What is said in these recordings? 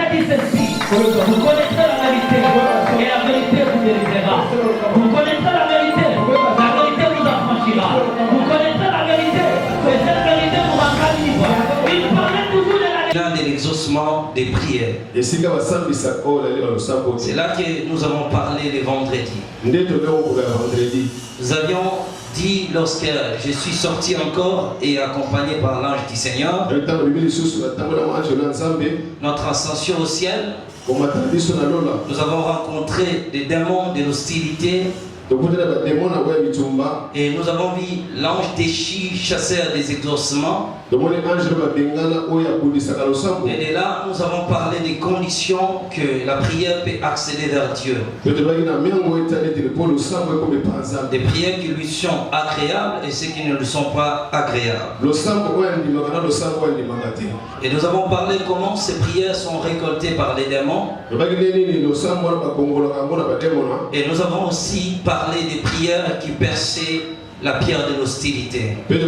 a dit ceci. Vous connaissez la vérité et la vérité vous délivrera. Vous connaissez la vérité vous affranchira. Vous connaissez la vérité et cette vérité vous rendra libre. Il parlait toujours de la vérité. De l'exaucement des prières. C'est là que nous avons parlé le vendredi. Nous avions dit lorsque je suis sorti encore et accompagné par l'ange du Seigneur, notre ascension au ciel, nous avons rencontré des démons de l'hostilité. Et nous avons vu l'ange déchu, chasseur des exaucements. Et de là, nous avons parlé des conditions que la prière peut accéder vers Dieu. Des prières qui lui sont agréables et ceux qui ne lui sont pas agréables. Et nous avons parlé comment ces prières sont récoltées par les démons. Et nous avons aussi parlé des prières qui perçaient la pierre de l'hostilité. Et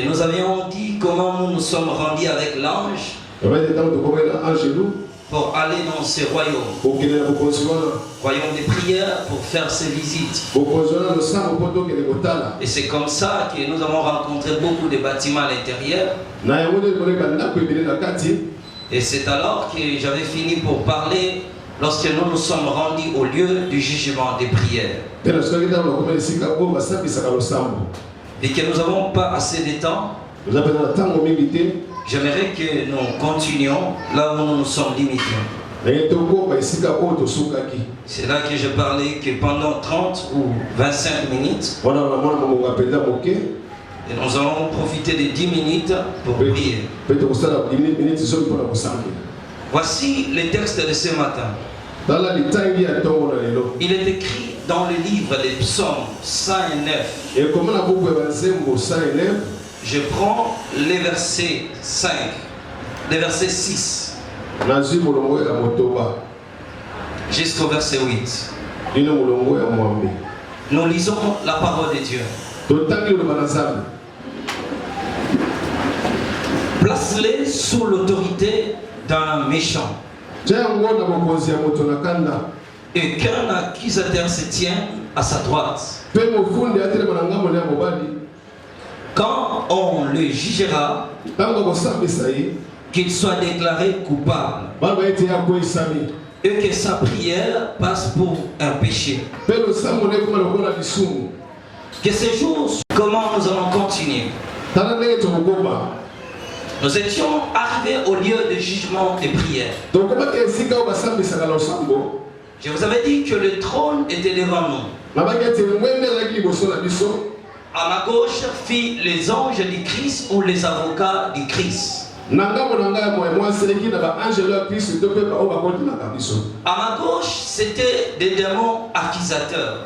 nous avions dit comment nous nous sommes rendus avec l'ange pour aller dans ce royaume. Royaume des prières pour faire ses visites. Et c'est comme ça que nous avons rencontré beaucoup de bâtiments à l'intérieur. Et c'est alors que j'avais fini pour parler lorsque nous nous sommes rendus au lieu du jugement des prières. Et que nous n'avons pas assez de temps, j'aimerais que nous continuions là où nous nous sommes limités. C'est là que je parlais que pendant 30 ou 25 minutes, et nous allons profiter de 10 minutes pour prier. Voici les textes de ce matin. Il est écrit dans le livre des psaumes 109. Je prends les versets 5, les versets 6 jusqu'au verset 8. Nous lisons la parole de Dieu. Place-les sous l'autorité d'un méchant. Et qu'un accusateur se tient à sa droite. Quand on le jugera, qu'il soit déclaré coupable et que sa prière passe pour un péché. Que ce jour, comment nous allons continuer? Nous étions arrivés au lieu de jugement et prière. Je vous avais dit que le trône était devant nous. À ma gauche, fit les anges du Christ ou les avocats du Christ. À ma gauche, c'était des démons accusateurs.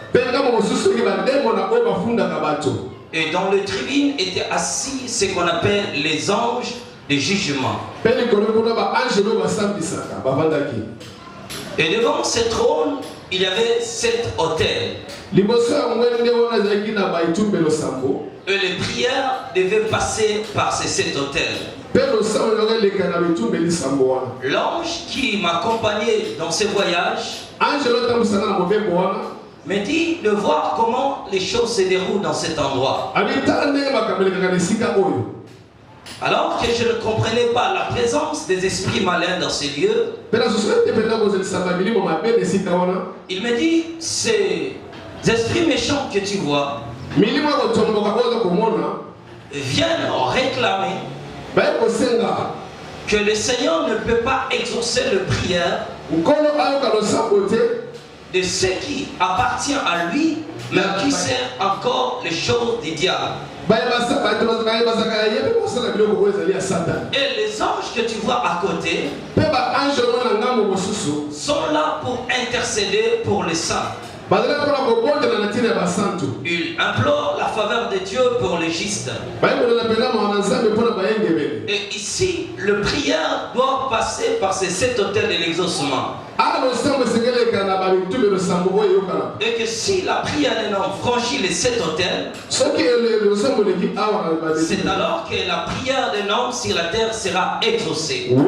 Et dans le tribune étaient assis ce qu'on appelle les anges de jugement. Et devant ce trône, il y avait 7 autels. Et les prières devaient passer par ces 7 autels. L'ange qui m'accompagnait dans ce voyage me dit de voir comment les choses se déroulent dans cet endroit. Alors que je ne comprenais pas la présence des esprits malins dans ces lieux, il me dit, ces esprits méchants que tu vois viennent réclamer que le Seigneur ne peut pas exaucer le prière de ceux qui appartiennent à lui, mais qui servent encore les choses du diable. Et les anges que tu vois à côté sont là pour intercéder pour les saints. Il implore la faveur de Dieu pour le juste. Et ici, le prière doit passer par ces 7 autels de l'exaucement. Et que si la prière d'un homme franchit les 7 autels, c'est alors que la prière d'un homme sur la terre sera exaucée. Il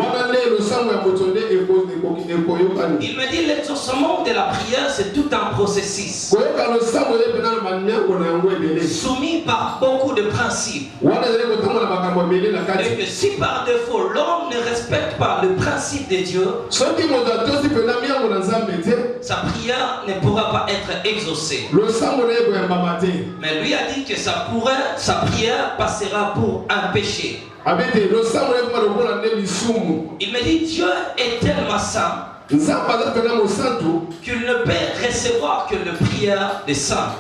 me dit l'exaucement de la prière, c'est tout un processus soumis par beaucoup de principes. Et que si par défaut l'homme ne respecte pas le principe de Dieu, sa prière ne pourra pas être exaucée. Mais lui a dit que sa prière passera pour un péché. Il me dit Dieu est tellement saint qu'il ne peut recevoir que le prière des saints.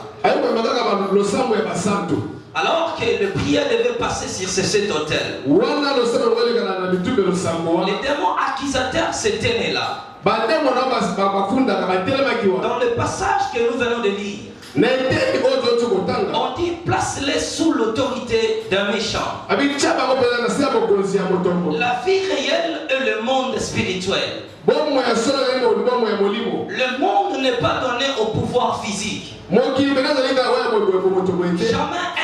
Alors que le prière devait passer sur ces 7 autels. Les démons accusateurs s'étaient nés là. Dans le passage que nous venons de lire, on dit place-les sous l'autorité d'un méchant. La vie réelle est le monde spirituel. Le monde n'est pas donné au pouvoir physique. Jamais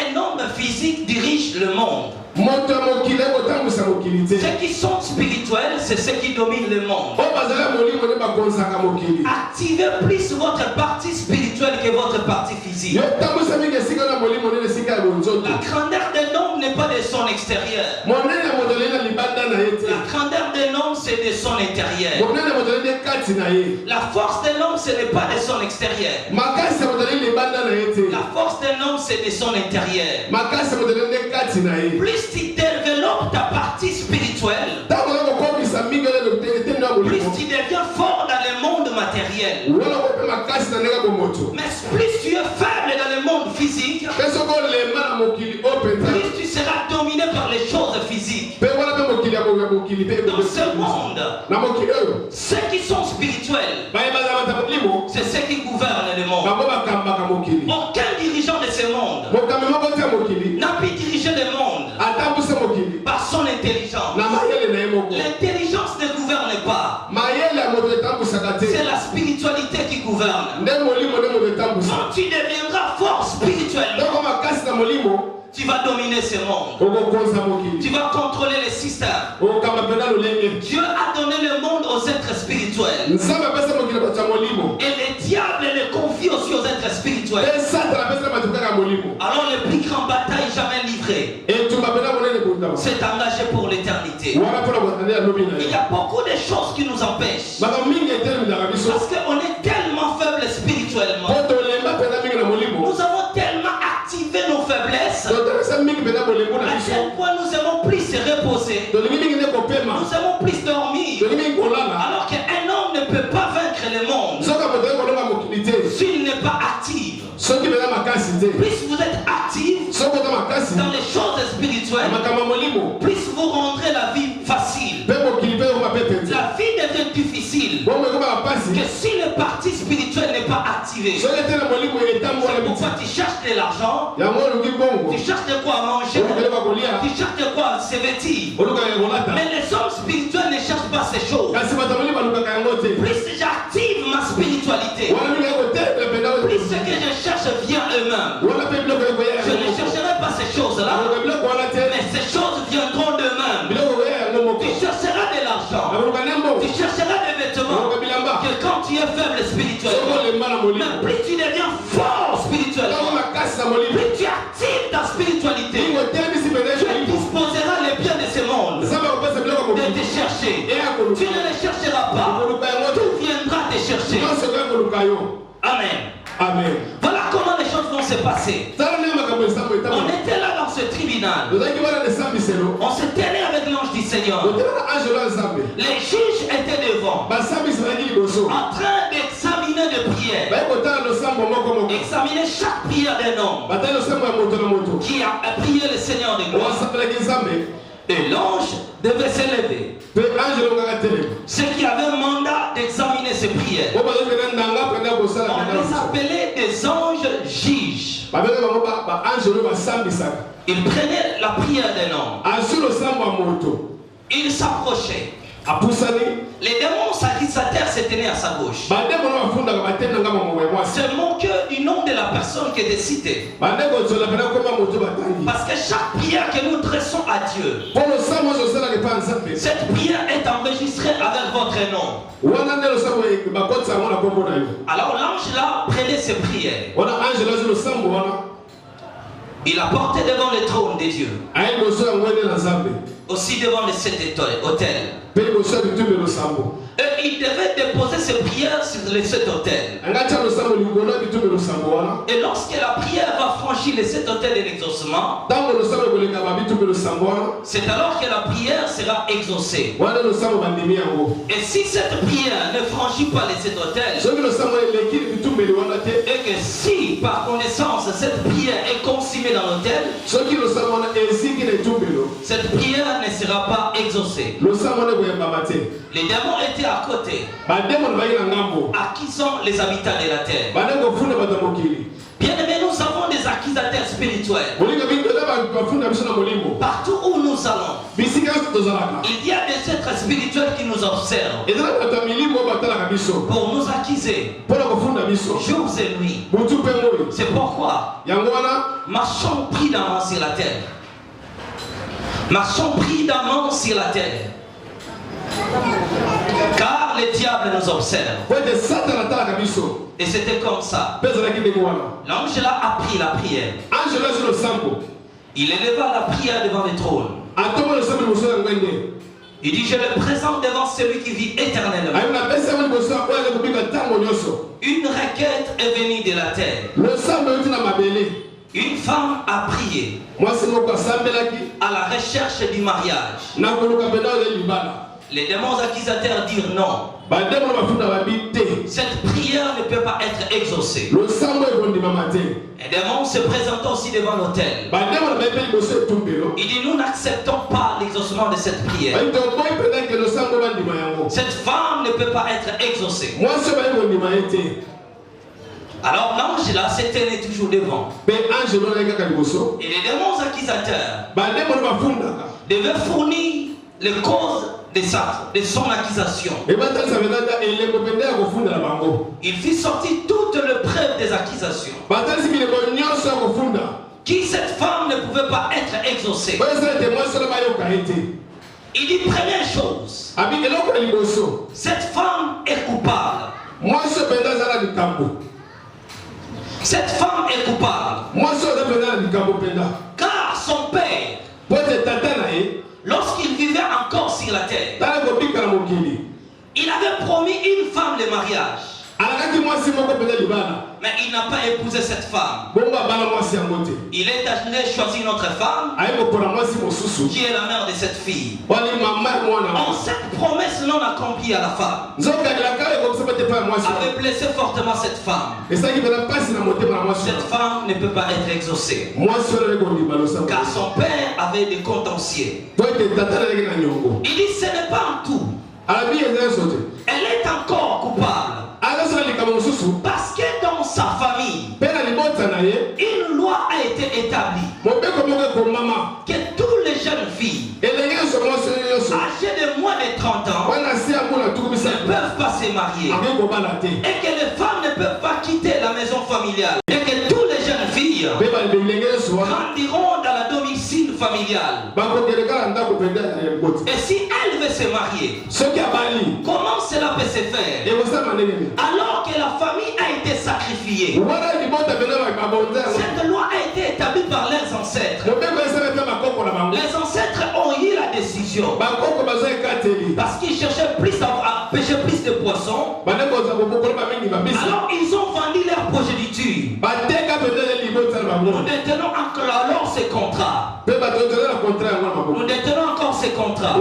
un homme physique dirige le monde. Ceux qui sont spirituels, c'est ceux qui dominent le monde. Activez plus votre partie spirituelle que votre partie physique. La grandeur d'un homme n'est pas de son extérieur. La grandeur d'un homme, c'est de son intérieur. La force d'un homme, ce n'est pas de son extérieur. La force d'un homme, c'est de son intérieur. Plus tu développes ta partie spirituelle, plus tu deviens fort dans le monde matériel. Mais plus tu es faible dans le monde physique, plus tu seras dominé par les choses physiques. Dans ce monde, ceux qui sont spirituels, c'est ceux qui gouvernent le monde. Aucun dirigeant de ce monde n'a pu diriger le monde par son intelligence. L'intelligence ne gouverne pas. C'est la spiritualité qui gouverne. Quand tu deviendras fort spirituellement, tu vas dominer ce monde. Tu vas contrôler les systèmes. Dieu a donné le monde aux êtres spirituels. Et le diable le confie aussi aux êtres spirituels. Alors le plus grand bataille jamais livré, c'est engagé pour l'éternité. Il y a beaucoup de choses qui nous empêchent. Parce qu'on est tellement faible spirituellement. Nous avons tellement activé nos faiblesses. À quel point nous aimons plus se reposer. Nous aimons plus dormir. Alors qu'un homme ne peut pas vaincre le monde s'il n'est pas actif. Plus vous êtes actif dans les choses spirituelles, plus vous rendrez la vie facile. La vie devient difficile que si le parti spirituel n'est pas activé. C'est pourquoi tu cherches de l'argent, tu cherches de quoi manger, tu cherches de quoi se vêtir. Mais les hommes spirituels ne cherchent pas ces choses. Plus j'active ma spiritualité, plus ce que je cherche vient eux-mêmes. Je ne chercherai pas ces choses-là, mais ces choses viendront d'eux-mêmes. Tu chercheras de l'argent, tu chercheras des vêtements, que quand tu es faible spirituellement, mais plus tu deviens fort spirituellement, plus tu actives ta spiritualité, tu disposeras les biens de ce monde de te chercher. Tu ne les chercheras pas, tout viendra te chercher. Amen. Amen. Voilà comment les choses vont se passer. On était là dans ce tribunal. On se tenait avec l'ange du Seigneur. Les juges étaient devant, en train d'examiner des prières. Examiner chaque prière d'un homme qui a prié le Seigneur de gloire. Et l'ange devait s'élever. Ceux qui avaient un mandat d'examiner ces prières, on les appelait des anges juges. Ils prenaient la prière d'un homme. Ils s'approchaient. Les démons accusateurs se tenaient à sa gauche. Se moquaient du nom de la personne qui était citée. Parce que chaque prière que nous dressons à Dieu, cette prière est enregistrée avec votre nom. Alors l'ange là prenait ses prières. Il a porté devant le trône des dieux. Aussi devant les 7 autels. Et il devait déposer ses prières sur les 7 autels. Et lorsque la prière va franchir les 7 autels de l'exaucement, c'est alors que la prière sera exaucée. Et si cette prière ne franchit pas les 7 autels, et que si par connaissance cette prière est consumée dans l'autel, cette prière ne sera pas exaucée. Les démons étaient à côté, accusant les habitants de la terre. Bien aimé, nous avons des accusateurs spirituels. Partout où nous allons, il y a des êtres spirituels qui nous observent pour nous accuser jours et nuits. C'est pourquoi marchons prudemment sur la terre. Marchons prudemment sur la terre. Car le diable nous observe. Et c'était comme ça. L'ange là a pris la prière. Il éleva la prière devant le trône. Il dit, je le présente devant celui qui vit éternellement. Une requête est venue de la terre. Une femme a prié à la recherche du mariage. Les démons accusateurs dirent non. Cette prière ne peut pas être exaucée. Les démons se présentent aussi devant l'autel. Il dit, nous n'acceptons pas l'exaucement de cette prière. Cette femme ne peut pas être exaucée. Alors l'ange là se tenait toujours devant. Et les démons accusateurs devaient fournir les causes de son accusation. Il fit sortir toutes les preuves des accusations. Qui cette femme ne pouvait pas être exaucée. Il dit première chose, cette femme est coupable. Cette femme est coupable. Car son père, lorsqu'il vivait encore sur la terre, il avait promis une femme de mariage. Mais il n'a pas épousé cette femme. Il est allé choisir une autre femme qui est la mère de cette fille. En cette promesse non accomplie à la femme avait blessé fortement cette femme. Cette femme ne peut pas être exaucée car son père avait des contentieux. Il dit ce n'est pas un tout. Elle est encore coupable. Parce que dans sa famille, une loi a été établie que toutes les jeunes filles âgées de moins de 30 ans ne peuvent pas se marier et que les femmes ne peuvent pas quitter la maison familiale et que toutes les jeunes filles grandiront dans la domicile familiale. Et si elle veut se marier, comment cela peut se faire alors que la famille a été sacrifiée? Cette loi a été établie par leurs ancêtres. Les ancêtres ont eu la décision parce qu'ils cherchaient plus à pêcher plus de poissons. Alors ils ont vendu leur progéniture. Nous détenons encore alors ces contrats. Nous détenons encore ces contrats.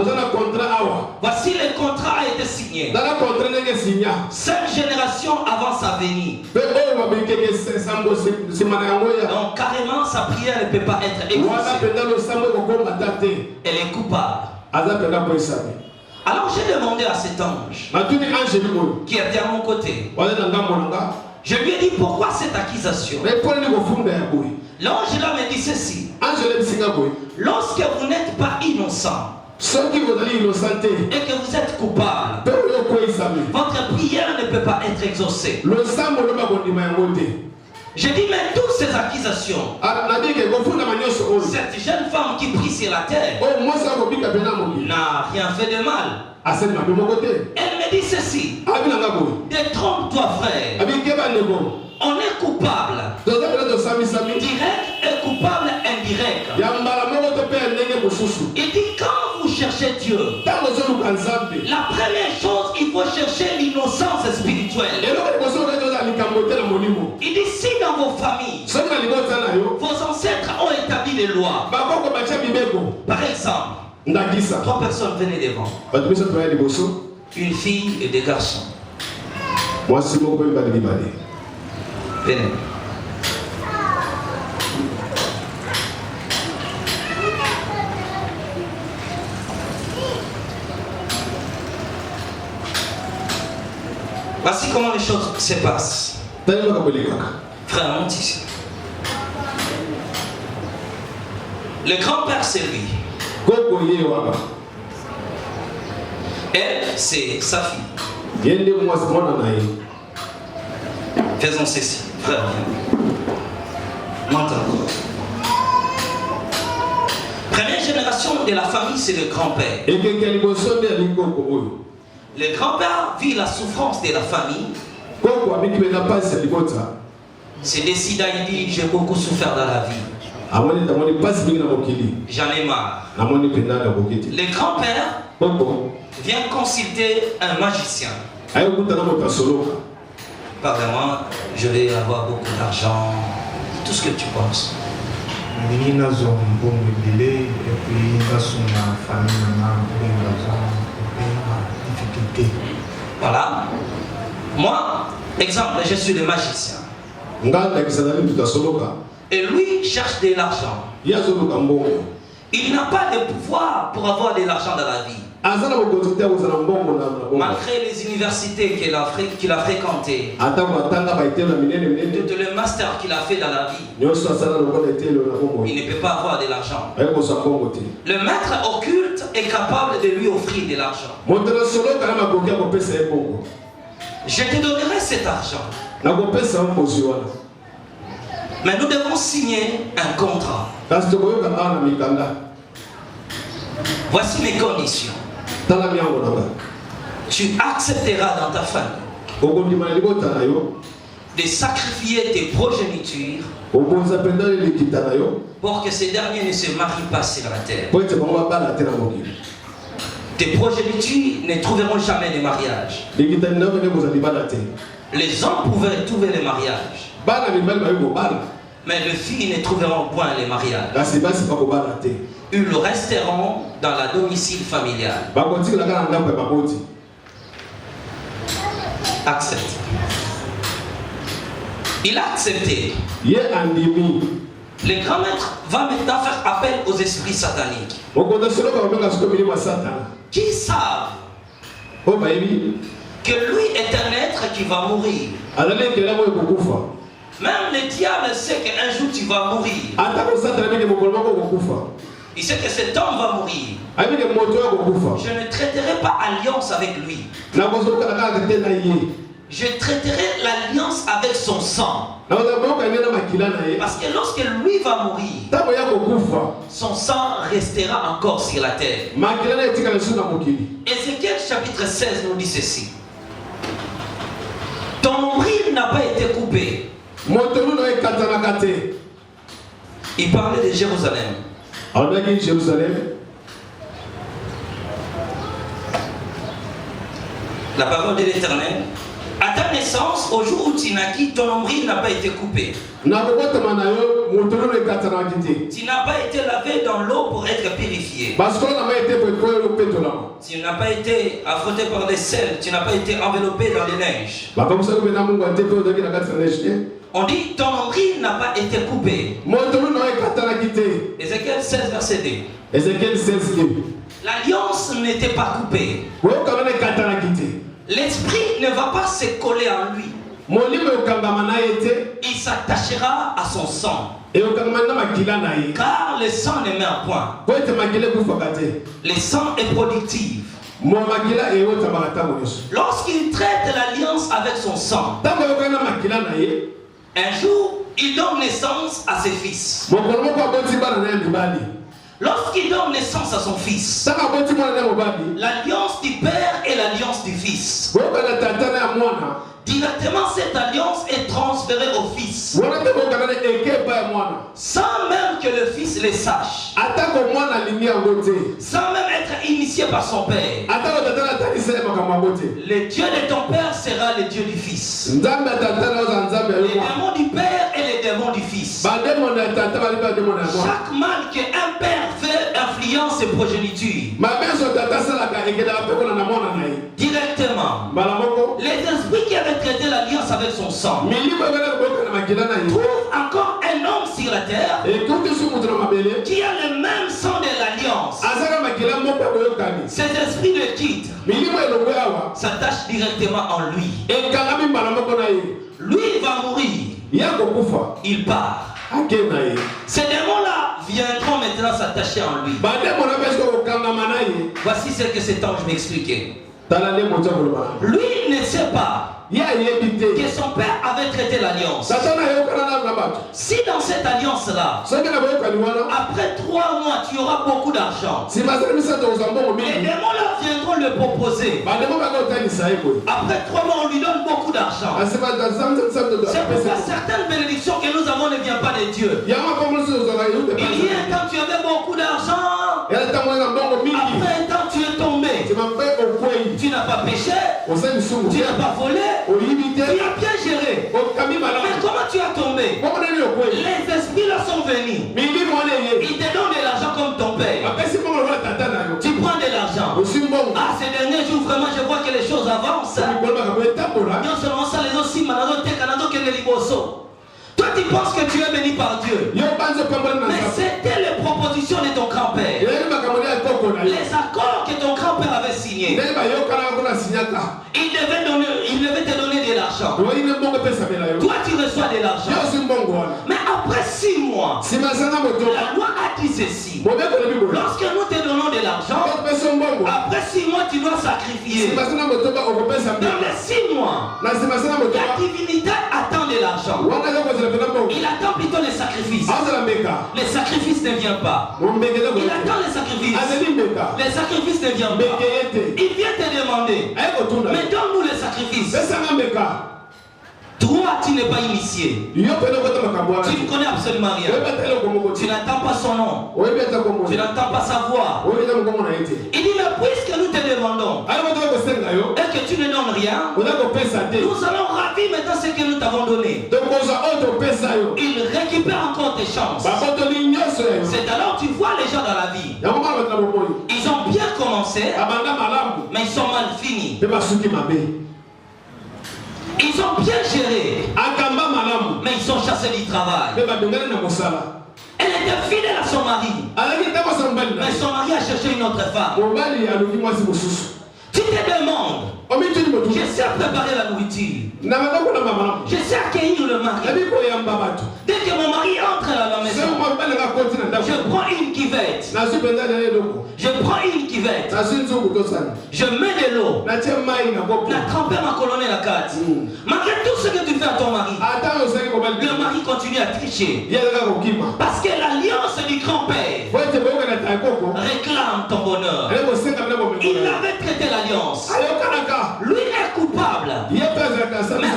Voici le contrat a été signé. 5 générations avant sa venue. Donc carrément sa prière ne peut pas être exaucée. Elle est coupable. Alors j'ai demandé à cet ange qui était à mon côté, Je lui ai dit pourquoi cette accusation. L'ange là me dit ceci. Lorsque vous n'êtes pas innocent et que vous êtes coupable, votre prière ne peut pas être exaucée. Je dis mais toutes ces accusations, cette jeune femme qui prie sur la terre n'a rien fait de mal. Elle me dit ceci. Détrompe-toi frère. On est coupable direct et coupable indirect. Il dit quand vous cherchez Dieu, la première chose, il faut chercher l'innocence spirituelle. Il dit si dans vos familles, vos ancêtres ont établi des lois. Par exemple, 3 personnes venaient devant. Une fille et 2 garçons. Venez. Voici comment les choses se passent. Frère, monte ici. Le grand-père, c'est lui. Elle, c'est sa fille. Faisons ceci. Frère, maintenant. Première génération de la famille, c'est le grand-père. Le grand-père vit la souffrance de la famille. C'est décidé, il dit, j'ai beaucoup souffert dans la vie. J'en ai marre. Le grand-père vient consulter un magicien. Pardonne-moi, je vais avoir beaucoup d'argent, tout ce que tu penses. Voilà. Moi, exemple, je suis le magicien. Et lui cherche de l'argent. Il n'a pas de pouvoir pour avoir de l'argent dans la vie. Malgré les universités qu'il a fréquentées, tout le master qu'il a fait dans la vie, il ne peut pas avoir de l'argent. Le maître occulte est capable de lui offrir de l'argent. Je te donnerai cet argent. Mais nous devons signer un contrat. Voici mes conditions. Tu accepteras dans ta famille de sacrifier tes progénitures pour que ces derniers ne se marient pas sur la terre. Tes progénitures ne trouveront jamais de mariage. Les hommes pouvaient trouver les mariages, mais les filles ne trouveront point les mariages. Ils resteront dans la domicile familiale. Accepte. Il a accepté. Le grand maître va maintenant faire appel aux esprits sataniques qui savent que lui est un être qui va mourir. Même le diable sait qu'un jour tu vas mourir. Il sait que cet homme va mourir. Je ne traiterai pas alliance avec lui. Je traiterai l'alliance avec son sang. Parce que lorsque lui va mourir, son sang restera encore sur la terre. Ézéchiel chapitre 16 nous dit ceci. Ton nombril n'a pas été coupé. Il parlait de Jérusalem. La parole de l'Éternel. À ta naissance, au jour où tu naquis, ton nombril n'a pas été coupé. Tu n'as pas été lavé dans l'eau pour être purifié. Tu n'as pas été affronté par des sels. Tu n'as pas été enveloppé dans les neiges. On dit ton nombril n'a pas été coupé. Ézéchiel 16 verset 2. L'alliance n'était pas coupée. L'esprit ne va pas se coller en lui. il s'attachera à son sang. Car le sang ne met un point. Le sang est productif. Lorsqu'il traite l'alliance avec son sang, un jour, il donne naissance à ses fils. Lorsqu'il donne naissance à son fils, l'alliance du père et l'alliance du fils, directement cette alliance est transférée au fils, sans même que le fils le sache, sans même être initié par son père. Le Dieu de ton père sera le Dieu du fils. Les démons du père et les démons du fils. Chaque mal qu'un père fait influence ses progénitures, directement, les esprits qui avaient traité l'alliance avec son sang trouvent encore un homme sur la terre qui a le même sang de l'alliance. Ces esprits le quittent, s'attachent directement en lui. Lui, il va mourir, il part. Ces démons-là viendront maintenant s'attacher en lui. Voici ce que cet ange m'expliquait. Lui ne sait pas que son père avait traité l'alliance. Si dans cette alliance-là, après 3 mois, tu auras beaucoup d'argent, les démons-là viendront le proposer. Après 3 mois, on lui donne beaucoup d'argent. C'est pourquoi certaines bénédictions que nous avons ne viennent pas de Dieu. Il y a un temps, tu avais beaucoup d'argent. Après un temps, tu es tombé. Tu n'as pas péché, tu n'as pas volé, tu as bien géré. Mais comment tu as tombé? Les esprits là sont venus. Ils te donnent de l'argent comme ton père. Tu prends de l'argent. Ah, ces derniers jours, vraiment, je vois que les choses avancent. Non seulement ça, les aussi, toi, tu penses que tu es béni par Dieu. Mais c'était les propositions de ton grand-père. Les accords que ton grand-père avait signés. Il devait te donner de l'argent. Toi, tu reçois de l'argent. Mais après 6 mois, la loi a dit ceci. Lorsque nous te donnons de l'argent, après 6 mois, tu dois sacrifier. Dans les 6 mois, la divinité attend de l'argent. Il attend plutôt les sacrifices. Les sacrifices ne viennent pas. Il attend les sacrifices. Les sacrifices ne viennent pas. Il vient te demander, mais donne-nous les sacrifices. Toi, tu n'es pas initié. Tu ne connais absolument rien. Tu n'entends pas son nom. Tu n'entends pas sa voix. Il dit, mais puisque nous te demandons et que tu ne donnes rien, nous allons ravir maintenant ce que nous t'avons donné. Il récupère encore tes chances. C'est alors tu vois les gens dans la vie. Ils ont bien commencé, mais ils sont mal finis. Ils ont bien géré, mais ils sont chassés du travail. Elle était fidèle à son mari, mais son mari a cherché une autre femme. Tu te demandes, je sais préparer la nourriture, je sais accueillir le mari. Dès que mon mari entre à la maison, je prends une cuvette. Je mets de l'eau. Je trempe ma colonne et la carte. Malgré tout ce que tu fais à ton mari, le mari continue à tricher. Parce que l'alliance du grand-père réclame ton bonheur. Il avait traité l'alliance. Lui est coupable, mais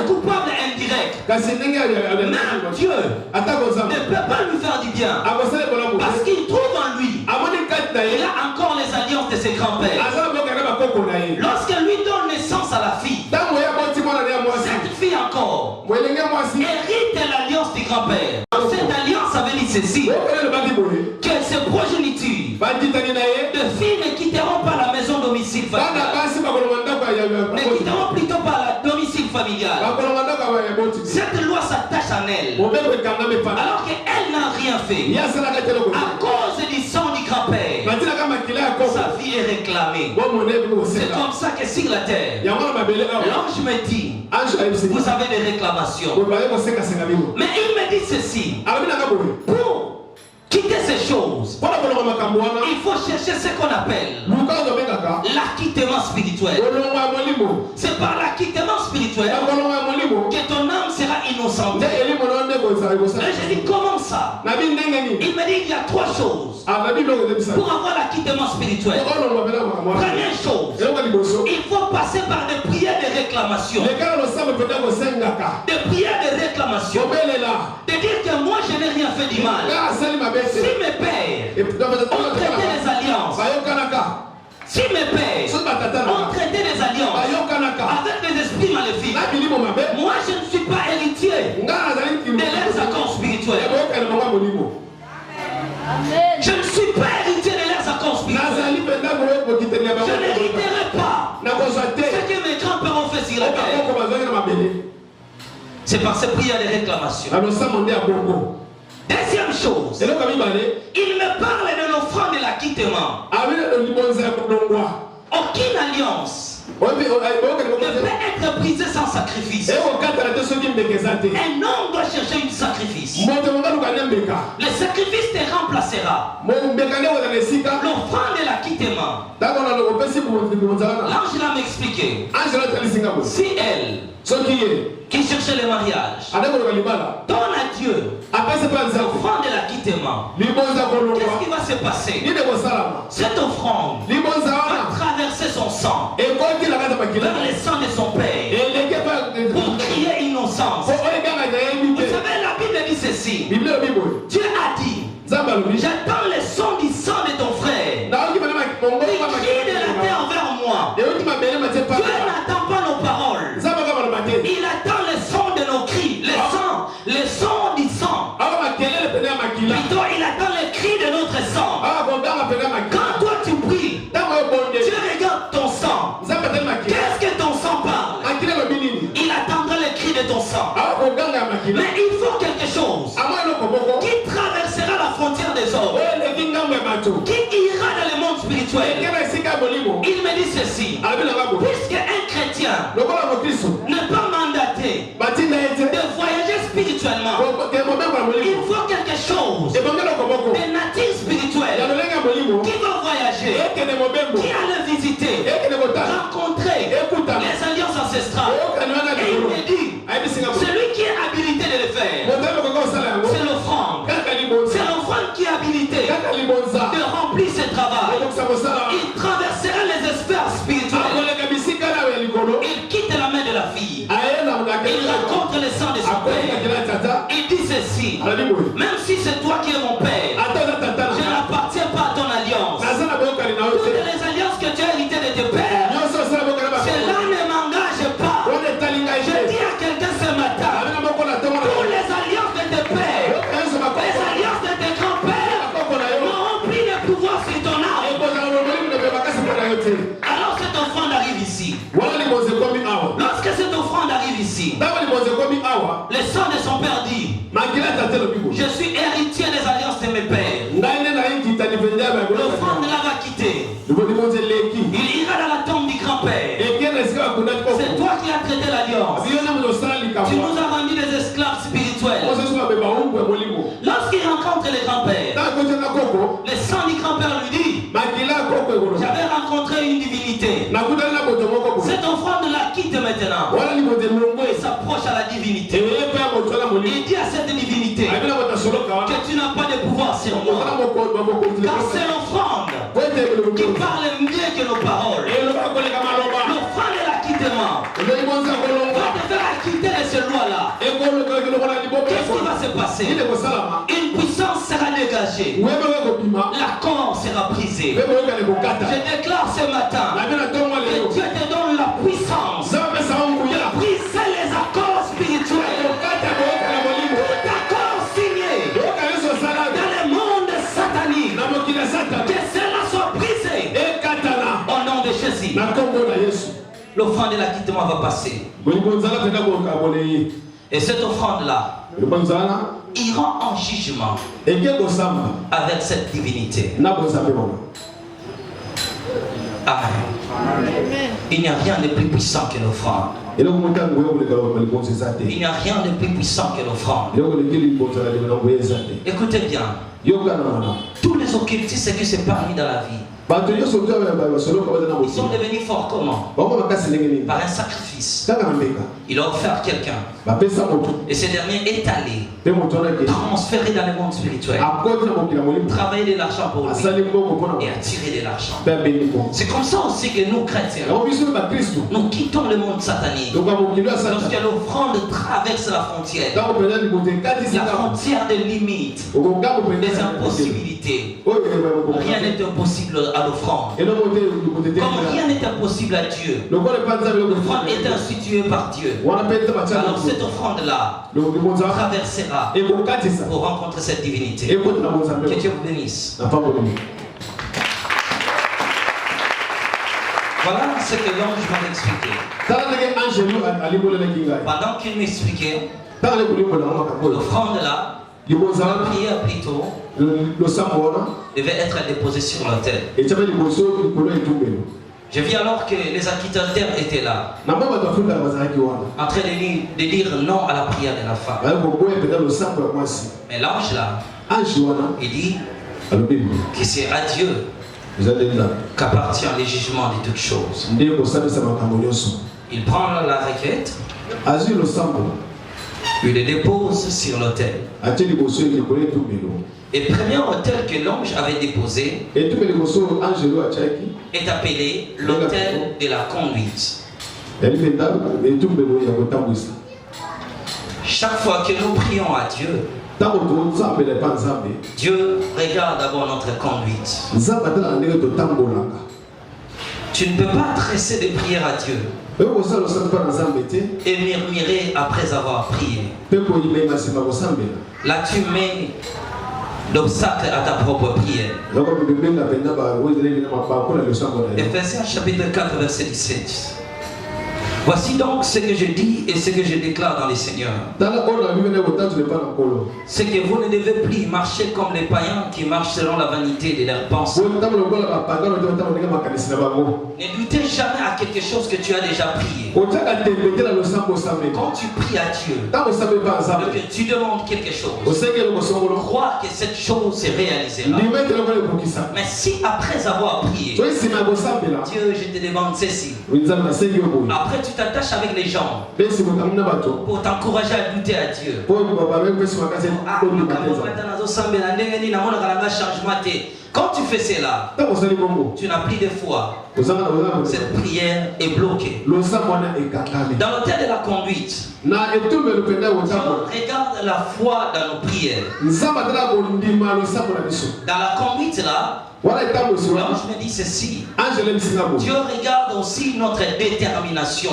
coupable indirect. Même Dieu ne peut pas lui faire du bien, parce qu'il trouve en lui, il a encore les alliances de ses grands-pères. Lorsque lui donne naissance à la fille, cette fille encore hérite de l'alliance du grand-père. Cette alliance avait dit ceci, que ses progénitures de filles ne quitteront pas la maison domicile familiale, ne quitteront plutôt pas la domicile familiale. Cette loi s'attache à elle, alors qu'elle n'a rien fait. À cause du sang du grand-père, sa vie est réclamée. C'est comme ça que sur la terre, l'ange me dit, vous avez des réclamations. Mais il me dit ceci, pour quitter ces choses, il faut chercher ce qu'on appelle l'acquittement spirituel. C'est par l'acquittement spirituel que ton âme sera innocente. Et j'ai dit, comment ça? Il me dit, il y a 3 choses pour avoir l'acquittement spirituel. Première chose, il faut passer par des prières de réclamation. Des prières de réclamation. De dire que moi je n'ai rien fait du mal. Si mes pères ont traité les alliances, si mes pères ont traité les alliances avec des esprits maléfiques, moi je ne suis pas héritier de leurs accords spirituels. Je ne suis pas héritier de leurs accords spirituels. Je n'hériterai pas ce que mes grands-parents ont fait sur la terre. C'est par ces prières de réclamation. Deuxième chose, il me parle de l'offrande de l'acquittement. Aucune alliance ne peut être brisée sans sacrifice. Un homme doit chercher un sacrifice. Le sacrifice te remplacera. L'offrande de l'acquittement. L'ange l'a m'expliqué. Si elle qui cherchait le mariage donne à Dieu l'offrande de l'acquittement, qu'est-ce qui va se passer? Cette offrande va traverser son sang vers le sang de son père pour crier innocence. Vous savez, la Bible dit ceci. Dieu a dit, j'attends le son du sang de ton frère. Il crie de la terre vers moi. Dieu n'attend pas nos paroles. Il attend le son de nos cris, le son du sang. Plutôt, il attend le cri de notre sang. Quand toi tu pries, Dieu regarde ton sang. Qu'est-ce que ton sang parle? Il attendra le cri de ton sang. Mais il faut quelque chose qui traversera la frontière des hommes, qui ira dans le monde spirituel. Il me dit ceci, puisque un chrétien n'est pas mandaté de voyager spirituellement, il faut quelque chose de nature spirituelle qui va voyager, qui allait visiter, rencontrer les alliances ancestrales. Et il me dit, celui qui est habilité de le faire, c'est l'offrande. C'est l'offrande qui est habilité de remplir ce travail. Il traversera les sphères spirituelles. Il quitte la main de la fille. Il rencontre le sang de son père. Il dit ceci, même si c'est toi qui es mon père, je n'appartiens pas à ton alliance. Toutes les alliances que tu as héritées de tes pères, cela ne m'engage pas. Je dis à quelqu'un ce matin, toutes les alliances de tes pères, les alliances de tes grands-pères n'auront plus de pouvoir sur ton âme. Alors cette offrande arrive ici. Lorsque cette offrande arrive ici, le sang de son père dit, je suis héritier des alliances de mes pères. L'offrande là va quitter. Il ira dans la tombe du grand-père. C'est toi qui as traité l'alliance. Tu nous as rendu des esclaves spirituels. Lorsqu'il rencontre le grand-père, le sang du grand-père lui dit, j'avais rencontré une divinité. Cette offrande la quitte maintenant. Il s'approche à la divinité. Il dit à cette divinité que tu n'as pas de pouvoir sur moi. Car c'est l'offrande qui parle mieux que nos paroles. L'offrande de l'acquittement va te faire acquitter de ce loi-là. Qu'est-ce qui va se passer? Une puissance sera dégagée. L'accord sera brisé. Je déclare ce matin que Dieu te donne la puissance de briser les accords spirituels. Tout accord signé dans le monde satanique, que cela soit brisé au nom de Jésus. L'offrande de l'acquittement va passer. Et cette offrande-là ira en jugement avec cette divinité. Amen. Il n'y a rien de plus puissant que l'offrande. Il n'y a rien de plus puissant que l'offrande. Écoutez bien. Tous les occultistes qui se parmi dans la vie, ils sont devenus forts comment? Par un sacrifice. Il a offert quelqu'un. Et ce dernier est allé transférer dans le monde spirituel, travailler de l'argent pour lui et attirer de l'argent. C'est comme ça aussi que nous chrétiens, nous quittons le monde satanique. Lorsque l'offrande traverse la frontière de limites, des impossibilités. Rien n'est impossible à l'offrande. Comme rien n'est impossible à Dieu. L'offrande est instituée par Dieu. Alors cette offrande-là traversera pour rencontrer cette divinité. Que Dieu vous bénisse. Voilà ce que l'ange m'a expliqué. Pendant qu'il m'expliquait l'offrande-là, la prière plutôt devait être déposée sur l'autel. Je vis alors que les acquittateurs étaient là, en train de dire non à la prière de la femme. Mais l'ange là, il dit que c'est à Dieu qu'appartient le jugement de toutes choses. Il prend la requête, il le dépose sur l'autel. Et le premier autel que l'ange avait déposé est appelé l'autel de la conduite. Chaque fois que nous prions à Dieu, Dieu regarde d'abord notre conduite. Tu ne peux pas tresser des prières à Dieu et murmurer après avoir prié. Là tu mets l'obstacle à ta propre prière. Ephésiens chapitre 4 verset 17. Voici donc ce que je dis et ce que je déclare dans les Seigneurs. C'est que vous ne devez plus marcher comme les païens qui marchent selon la vanité de leurs pensées. Ne doutez jamais à quelque chose que tu as déjà prié. Quand tu pries à Dieu, que tu demandes quelque chose, crois que cette chose s'est réalisée là. Mais si après avoir prié, Dieu, je te demande ceci. Après tu t'attaches avec les gens pour t'encourager à douter à Dieu. Quand tu fais cela, tu n'as plus de foi. Cette prière est bloquée. Dans l'autel de la conduite, Dieu regarde la foi dans nos prières. Dans la conduite là, l'ange me dit ceci. Dieu regarde aussi notre détermination.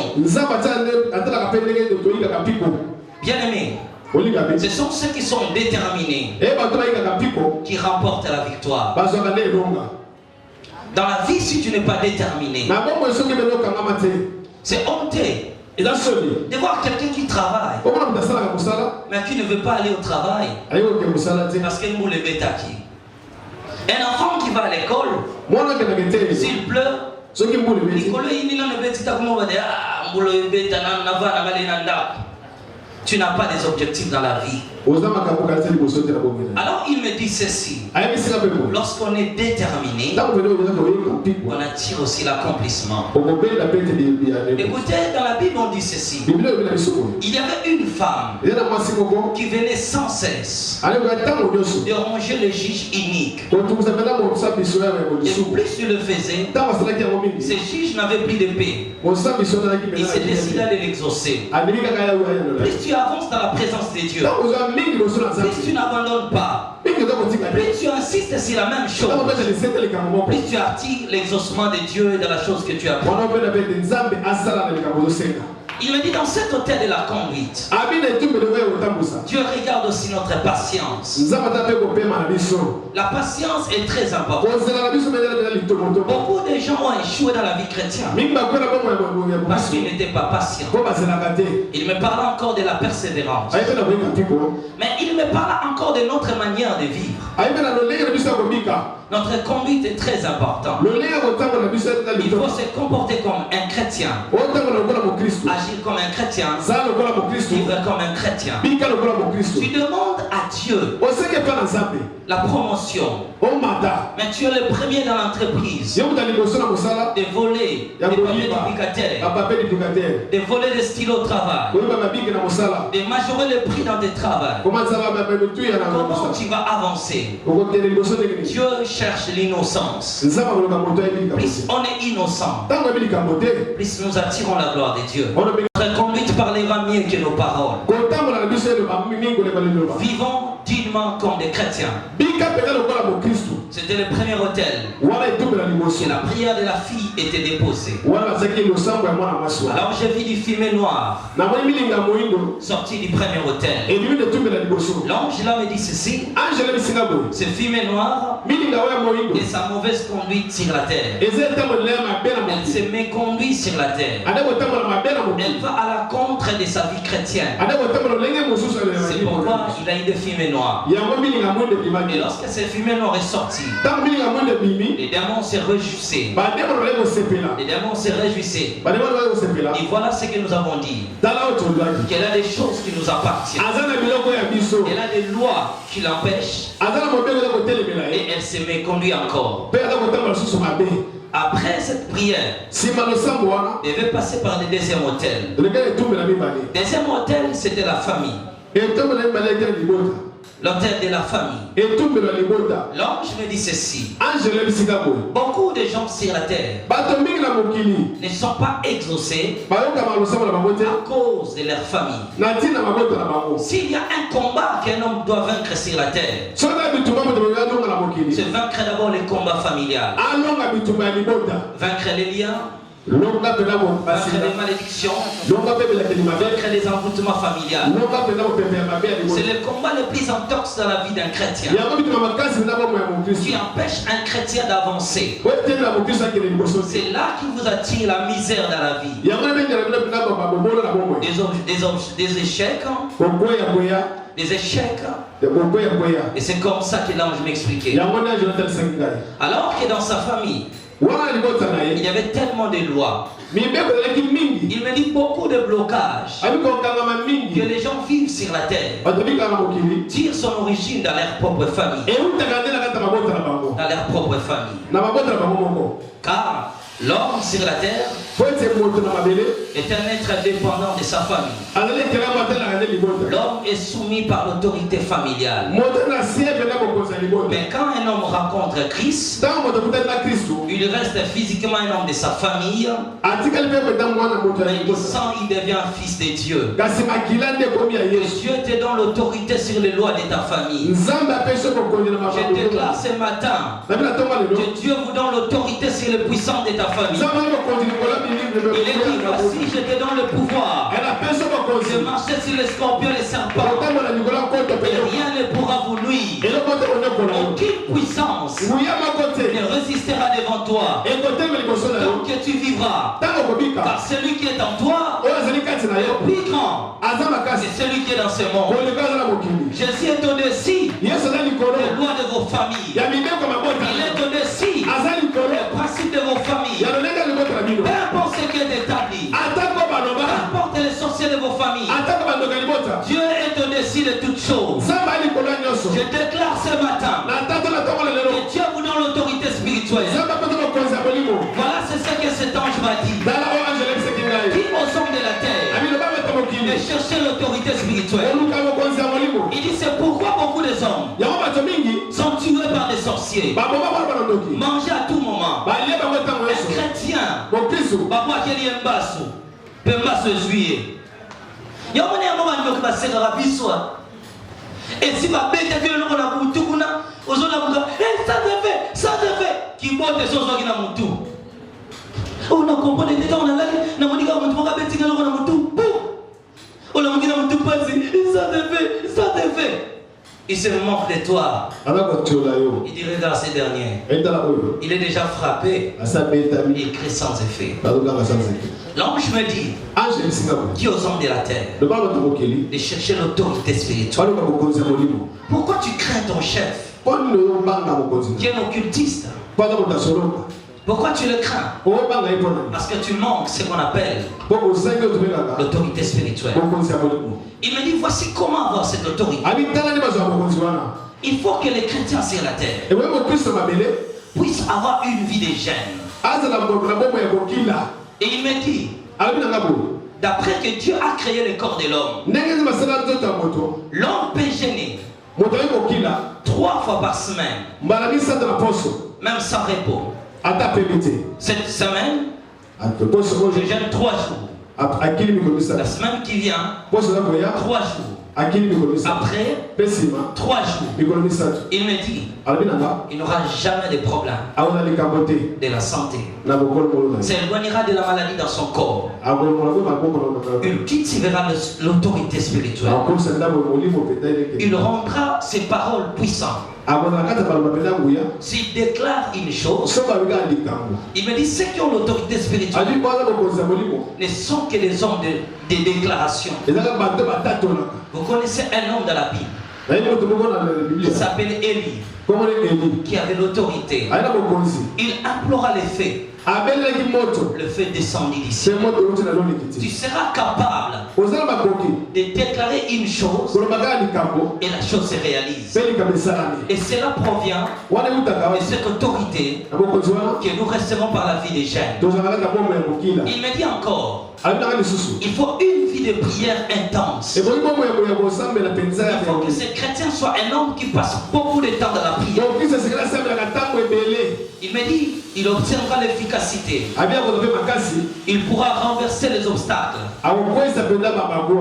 Bien aimé, ce sont ceux qui sont déterminés qui remportent la victoire. Dans la vie, si tu n'es pas déterminé, c'est honteux de voir quelqu'un qui travaille mais qui ne veut pas aller au travail parce qu'il moule le bétaki. Un enfant qui va à l'école, s'il pleure, tu n'as pas des objectifs dans la vie. Alors il me dit ceci. Lorsqu'on est déterminé, on attire aussi l'accomplissement. Écoutez, dans la Bible on dit ceci. Il y avait une femme qui venait sans cesse déranger le juge unique. Et plus tu le faisais, ce juge n'avait plus de paix. Il se décida de l'exaucer. Plus tu avances dans la présence de Dieu, plus tu n'abandonnes pas, plus tu insistes sur la même chose, plus tu attires l'exaucement de Dieu dans la chose que tu as pris. Il me dit dans cet hôtel de la conduite, Dieu regarde aussi notre patience. La patience est très importante. Beaucoup de gens ont échoué dans la vie chrétienne parce qu'ils n'étaient pas patients. Il me parle encore de la persévérance. Mais il me parle encore de notre manière de vivre. Notre conduite est très importante. Il faut se comporter comme un chrétien, agir comme un chrétien, vivre comme un chrétien. Tu demandes à Dieu la promotion, mais tu es le premier dans l'entreprise de voler des papiers duplicataires, de voler des stylos au travail, de majorer le prix dans tes travails. Comment tu vas avancer? Dieu cherche l'innocence. Plus on est innocent, plus nous attirons la gloire de Dieu. Notre conduite parlera mieux que nos paroles. Vivons dignement comme des chrétiens. C'était le premier hôtel. Et la prière de la fille était déposée. Alors j'ai vu du fumée noir sorti du premier hôtel. L'ange là me dit ceci: ce fumée noir et sa mauvaise conduite sur la terre. Elle se méconduit sur la terre. Elle va à la contre de sa vie chrétienne. C'est pourquoi il a eu de fumée noire. Et lorsque cette fumée noire est sortie, les démons se réjouissaient. Les démons se réjouissaient. Et voilà ce que nous avons dit: qu'elle a des choses qui nous appartiennent. Elle a des lois qui l'empêchent. Et elle se méconduit encore. Après cette prière, elle devait passer par le deuxième hôtel. Deuxième hôtel, c'était la famille. L'hôtel de la famille. L'ange me dit ceci: beaucoup de gens sur la terre ne sont pas exaucés à cause de leur famille. S'il y a un combat qu'un homme doit vaincre sur la terre, c'est vaincre d'abord le combat familial, vaincre les liens, vaincre les malédictions, vaincre les envoûtements familiales. C'est le combat le plus intense dans la vie d'un chrétien, qui empêche un chrétien d'avancer. C'est là qu'il vous attire la misère dans la vie, des échecs, des échecs. Et c'est comme ça que l'ange m'expliquait. Alors que dans sa famille, il y avait tellement de lois. Il me dit beaucoup de blocages que les gens vivent sur la terre, tirent son origine dans leur propre famille. Dans leur propre famille. Car l'homme sur la terre est un être dépendant de sa famille. L'homme est soumis par l'autorité familiale. Mais quand un homme rencontre Christ, il reste physiquement un homme de sa famille, mais il devient un fils de Dieu. Que Dieu te donne l'autorité sur les lois de ta famille. Je déclare ce matin que Dieu vous donne l'autorité sur les puissants de ta famille. Il est dit: voici, je te donne le pouvoir de marcher sur les scorpions et les serpents, et rien ne pourra vous nuire. Aucune puissance ne résistera devant toi tant que tu vivras. Car celui qui est en toi est plus grand que celui qui est dans ce monde. Jésus est au-dessus des lois de vos familles. Il est au-dessus des principes de vos familles. Peu importe ce qui est établi, peu importe les sorciers de vos familles, Dieu est au-dessus de toutes choses. Je déclare ce matin que Dieu vous donne l'autorité spirituelle. Voilà, c'est ce que cet ange m'a dit. Qui aux hommes de la terre de chercher l'autorité spirituelle. Il dit: c'est pourquoi beaucoup de hommes sont tués par des sorciers, mangés à tout moment. Un chrétien, et si ma bête est venue à Moutouna, aux autres, ça te fait, qui boit des choses qui n'ont pas. On a compris des gens, on a dit, on a dit, on a dit, Il se moque de toi. Il dit regarde ces derniers. Il est déjà frappé. Il crie sans effet. L'ange me dit, dis aux hommes de la terre de chercher l'autorité spirituelle. Pourquoi tu crains ton chef qui est un occultiste? Pourquoi tu le crains? Parce que tu manques ce qu'on appelle l'autorité spirituelle. Il me dit, voici comment avoir cette autorité. Il faut que les chrétiens sur la terre puissent avoir une vie de gêne. Et il me dit, d'après que Dieu a créé le corps de l'homme, l'homme peut gêner 3 fois par semaine, même sans repos. Cette semaine, je gêne 3 jours. La semaine qui vient, 3 jours. Après 3 jours, il me dit, il n'aura jamais de problème de la santé. Il s'éloignera de la maladie dans son corps. Il cultivera l'autorité spirituelle. Il rendra ses paroles puissantes. S'il déclare une chose, il me dit, ceux qui ont l'autorité spirituelle ne sont que les hommes de déclaration. Vous connaissez un homme de la Bible. Il s'appelle Élie, qui avait l'autorité. Il implora les fées. Le feu descendit d'ici. Tu seras capable de déclarer une chose et la chose se réalise. Et cela provient de cette autorité que nous recevons par la vie des jeunes. Il me dit encore, il faut une vie de prière intense. Il faut que ces chrétiens soient un homme qui passe beaucoup de temps dans la prière. Il me dit, il obtiendra l'efficacité. Il pourra renverser les obstacles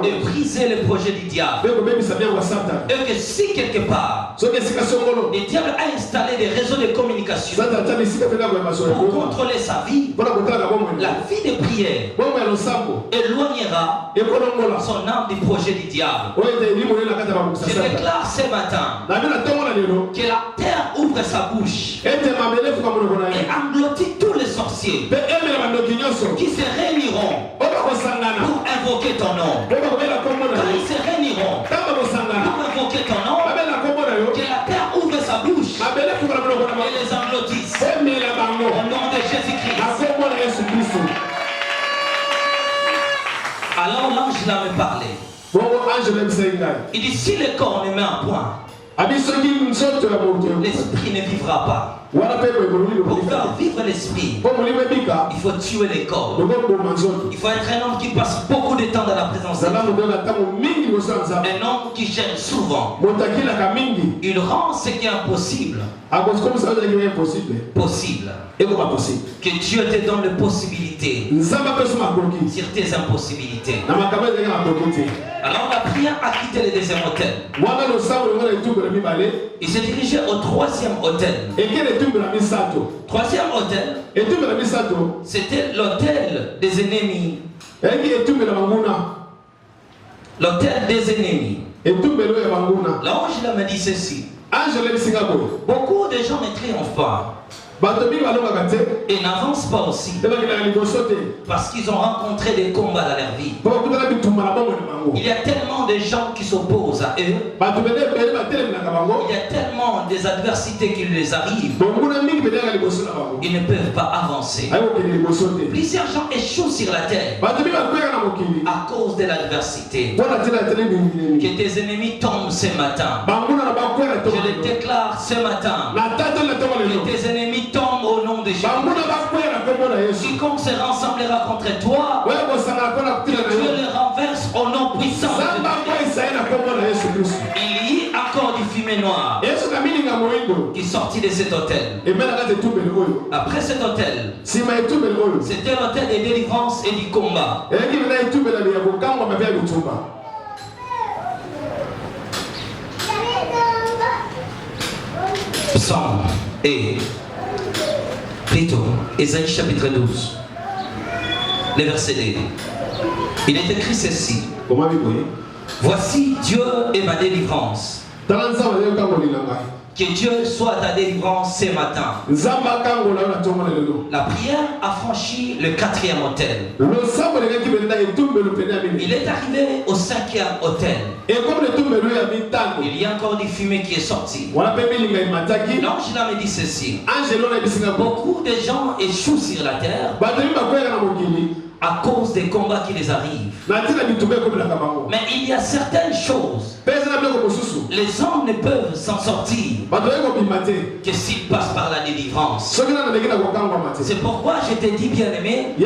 et briser les projets du diable. Et que si quelque part le diable a installé des réseaux de communication pour contrôler sa vie, la vie de prière éloignera son âme du projet du diable. Je déclare ce matin que la terre ouvre sa bouche et engloutit tous les sorciers qui se réuniront pour invoquer ton nom. Quand ils se réuniront pour invoquer ton nom, que la terre ouvre sa bouche et les engloutisse. Au nom de Jésus-Christ. Alors l'ange là me parlait. Il dit, si le corps ne met un point, l'esprit ne vivra pas. Pour faire vivre l'esprit, il faut tuer les corps. Il faut être un homme qui passe beaucoup de temps dans la présence de Dieu. Un homme qui gêne souvent. Il rend ce qui est impossible possible. Que Dieu te donne les possibilités sur tes impossibilités. Alors la prière a quitté le deuxième hôtel. Il s'est dirigé au 3e hôtel. 3e hôtel, c'était l'hôtel des ennemis. L'hôtel des ennemis. L'ange m'a dit ceci. Beaucoup de gens ne triomphent pas et n'avancent pas aussi parce qu'ils ont rencontré des combats dans leur vie. Il y a tellement de gens qui s'opposent à eux. Il y a tellement des adversités qui les arrivent. Ils ne peuvent pas avancer. Plusieurs gens échouent sur la terre à cause de l'adversité. Que tes ennemis tombent ce matin. Je le déclare ce matin. Que tes ennemis tombent au nom de Jésus. Quiconque se rassemblera contre toi, que Dieu le renverse au nom puissant de Jésus. Il y a encore du fumée noire qui sortit de cet hôtel. Après cet hôtel, c'était l'hôtel de délivrance et du combat. Psaume et plutôt Ésaïe chapitre 12, le verset 2. Il est écrit ceci. Voici Dieu est ma délivrance. Que Dieu soit ta délivrance ce matin. La prière a franchi le 4e autel. Il est arrivé au 5e autel. Il y a encore des fumées qui est sortie. L'ange là me dit ceci. Beaucoup de gens échouent sur la terre à cause des combats qui les arrivent. Mais il y a certaines choses. Les hommes ne peuvent s'en sortir que s'ils passent par la délivrance. C'est pourquoi je t'ai dit, bien-aimé, que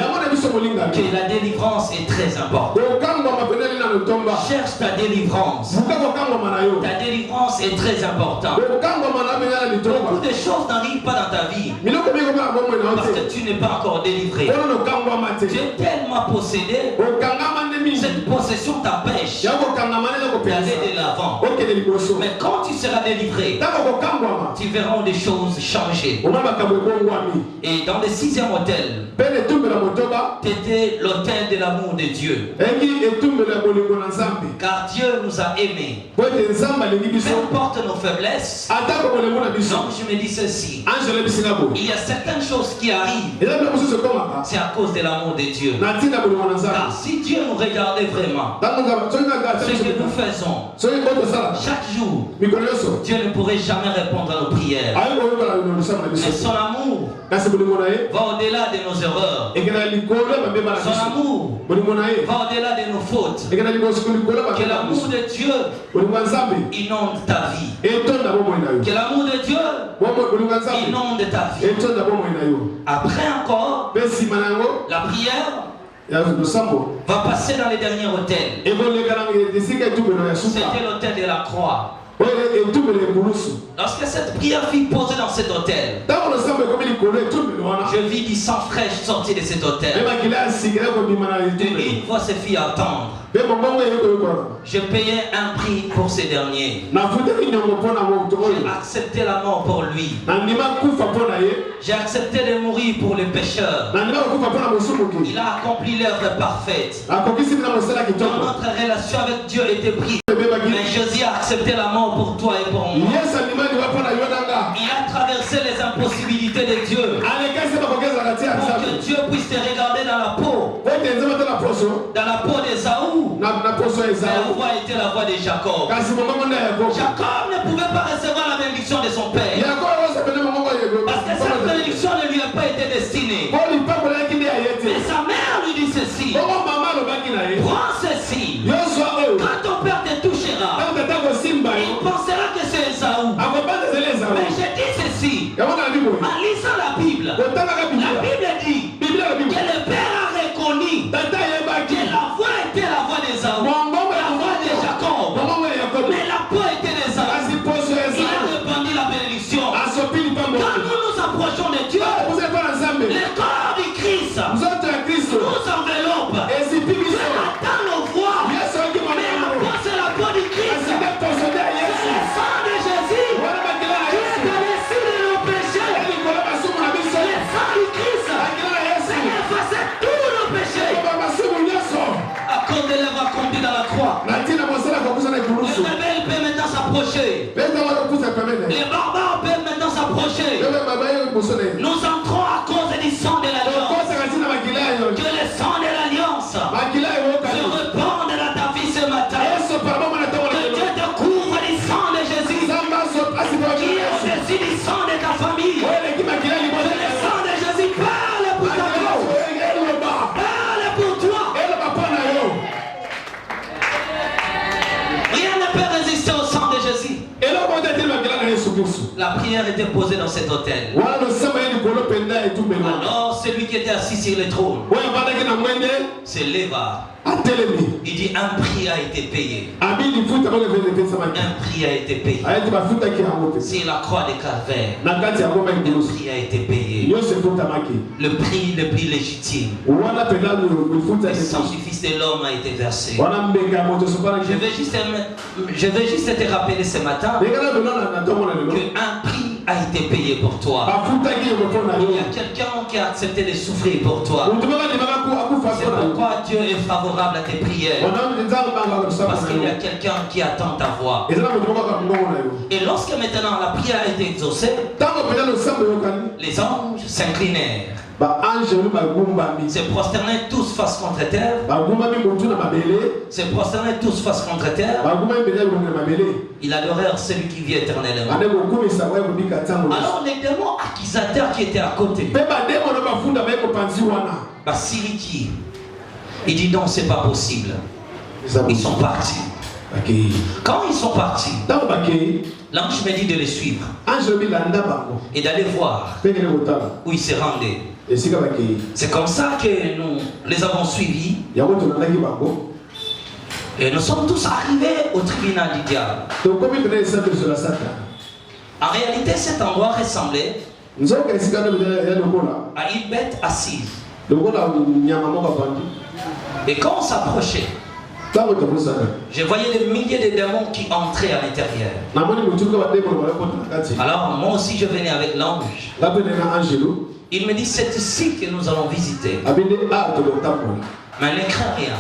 la délivrance est très importante. Cherche ta délivrance. Ta délivrance est très importante. Beaucoup de choses n'arrivent pas dans ta vie parce que tu n'es pas encore délivré. Tu es tellement possédé, cette possession t'empêche d'aller de l'avant. Mais quand tu seras délivré, tu verras des choses changer. Et dans le 6e autel, c'était l'autel de l'amour de Dieu. Car Dieu nous a aimés. Peu importe nos faiblesses. Donc je me dis ceci. Il y a certaines choses qui arrivent. C'est à cause de l'amour de Dieu. Car si Dieu nous regardait vraiment, ce que nous faisons chaque jour, Dieu ne pourrait jamais répondre à nos prières. Mais son amour va au-delà de nos erreurs. Son amour va au-delà de nos fautes. Que l'amour de Dieu inonde ta vie. Que l'amour de Dieu inonde ta vie. Après encore, la prière va passer dans les derniers hôtels. C'était l'hôtel de la croix. Lorsque cette prière fut posée dans cet hôtel, je vis du sang fraîche sortir de cet hôtel. Une voix se fit attendre. Je payais un prix pour ces derniers. J'ai accepté la mort pour lui. J'ai accepté de mourir pour les pécheurs. Il a accompli l'œuvre parfaite. Dans notre relation avec Dieu était prise. Mais Jésus a accepté la mort pour toi et pour moi. Il a traversé les impossibilités de Dieu pour que Dieu puisse te regarder dans la peau. Dans la peau d'Ésaü. La voix était la voix de Jacob. Jacob ne pouvait pas recevoir la bénédiction de son père parce que cette bénédiction ne lui a pas été destinée. Mais sa mère lui dit ceci: prends ceci. Quand ton père te touchera, il pensera que c'est Ésaü. Mais je dis ceci en lisant la Bible. La Bible dit que le père a reconnu que la voix était la voix d'Ésaü, la voix de Jacob, mais la peau était d'Ésaü. Il a répandu la bénédiction. Quand nous nous approchons de Dieu, le corps du Christ nous enveloppe. Dieu attend nos voix, mais la peau c'est la peau du Christ. C'est le sang de Jésus qui est au-dessus de nos péchés. Le sang du Christ c'est effacer tous nos péchés à cause de l'œuvre accomplie dans la croix. Le rebelle peut maintenant s'approcher. Les barbares peuvent maintenant s'approcher. Nous entrons à cause du sang de l'alliance. Que le sang de l'alliance se répande dans ta vie ce matin. Que Dieu te couvre du sang de Jésus qui est au-dessus du sang de ta famille. Que le sang de Jésus parle pour ta cause. Parle pour toi. Rien ne peut résister au sang de Jésus. La prière était posée dans cet hôtel. Alors celui qui était assis sur le trône se leva. Il dit: un prix a été payé. Un prix a été payé. C'est la croix de Calvaire. Un prix a été payé. Le prix le plus légitime. Le sacrifice de l'homme a été versé. Je vais juste te rappeler ce matin qu'un prix a été payé pour toi. Il y a quelqu'un qui a accepté de souffrir pour toi. C'est pourquoi Dieu est favorable à tes prières. Parce qu'il y a quelqu'un qui attend ta voix. Et lorsque maintenant la prière a été exaucée, les anges s'inclinèrent, se prosternaient tous face contre terre, se prosternaient tous face contre terre. Ils adorèrent celui qui vit éternellement. Alors les démons accusateurs qui étaient à côté, Siriki, il dit non, c'est pas possible. Ils sont partis. Quand ils sont partis, l'ange me dit de les suivre et d'aller voir où ils se rendaient. C'est comme ça que nous les avons suivis. Et nous sommes tous arrivés au tribunal du diable. En réalité, cet endroit ressemblait à une bête assise. Et quand on s'approchait, je voyais des milliers de démons qui entraient à l'intérieur. Alors moi aussi je venais avec l'ange. Il me dit c'est ici que nous allons visiter. Mais ne crains rien.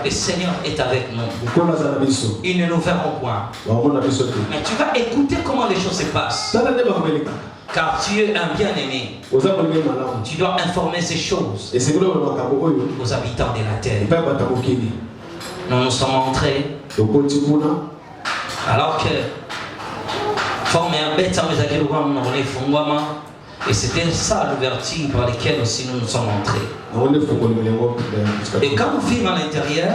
Le Seigneur est avec nous. Ils ne nous verront point. Mais tu vas écouter comment les choses se passent. Car tu es un bien-aimé. Tu dois informer ces choses aux habitants de la terre. Nous nous sommes entrés. Alors que et c'était ça l'ouverture par laquelle aussi nous nous sommes entrés. Et quand nous vîmes à l'intérieur,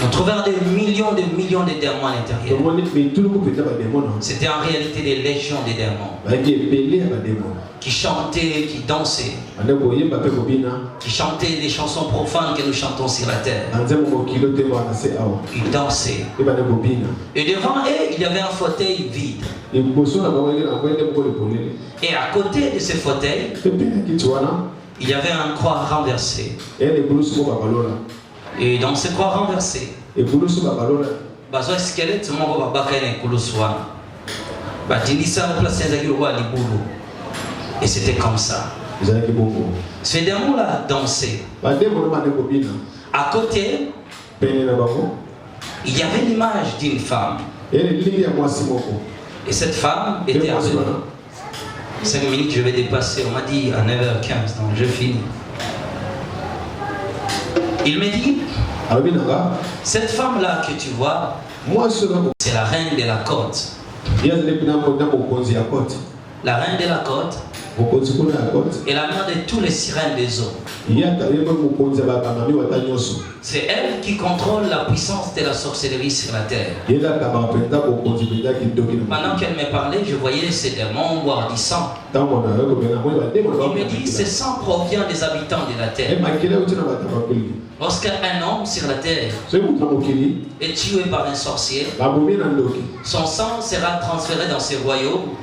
on trouvait des millions de démons à l'intérieur. C'était en réalité des légions de démons qui chantaient, qui dansaient, qui chantaient des chansons profanes que nous chantons sur la terre. Ils dansaient. Et devant eux, il y avait un fauteuil vide. Et à côté de ce fauteuil, il y avait une croix renversée. Et dans cette croix renversée, bazo squelette moko babaka na kuluswa batindisa la place ya Gilwa libulu. Et c'était comme ça. Ces démons-là dansaient. À côté, il y avait l'image d'une femme. Et cette femme était avec nous. 5 minutes, je vais dépasser. On m'a dit à 9h15, donc je finis. Il me dit, cette femme-là que tu vois, c'est la reine de la côte. La reine de la côte est la mère de tous les sirènes des eaux. C'est elle qui contrôle la puissance de la sorcellerie sur la terre. Pendant qu'elle me parlait, je voyais ces démons bourdissants. Il me dit, ce sang provient des habitants de la terre. Lorsqu'un homme sur la terre est tué par un sorcier, son sang sera transféré dans ces royaumes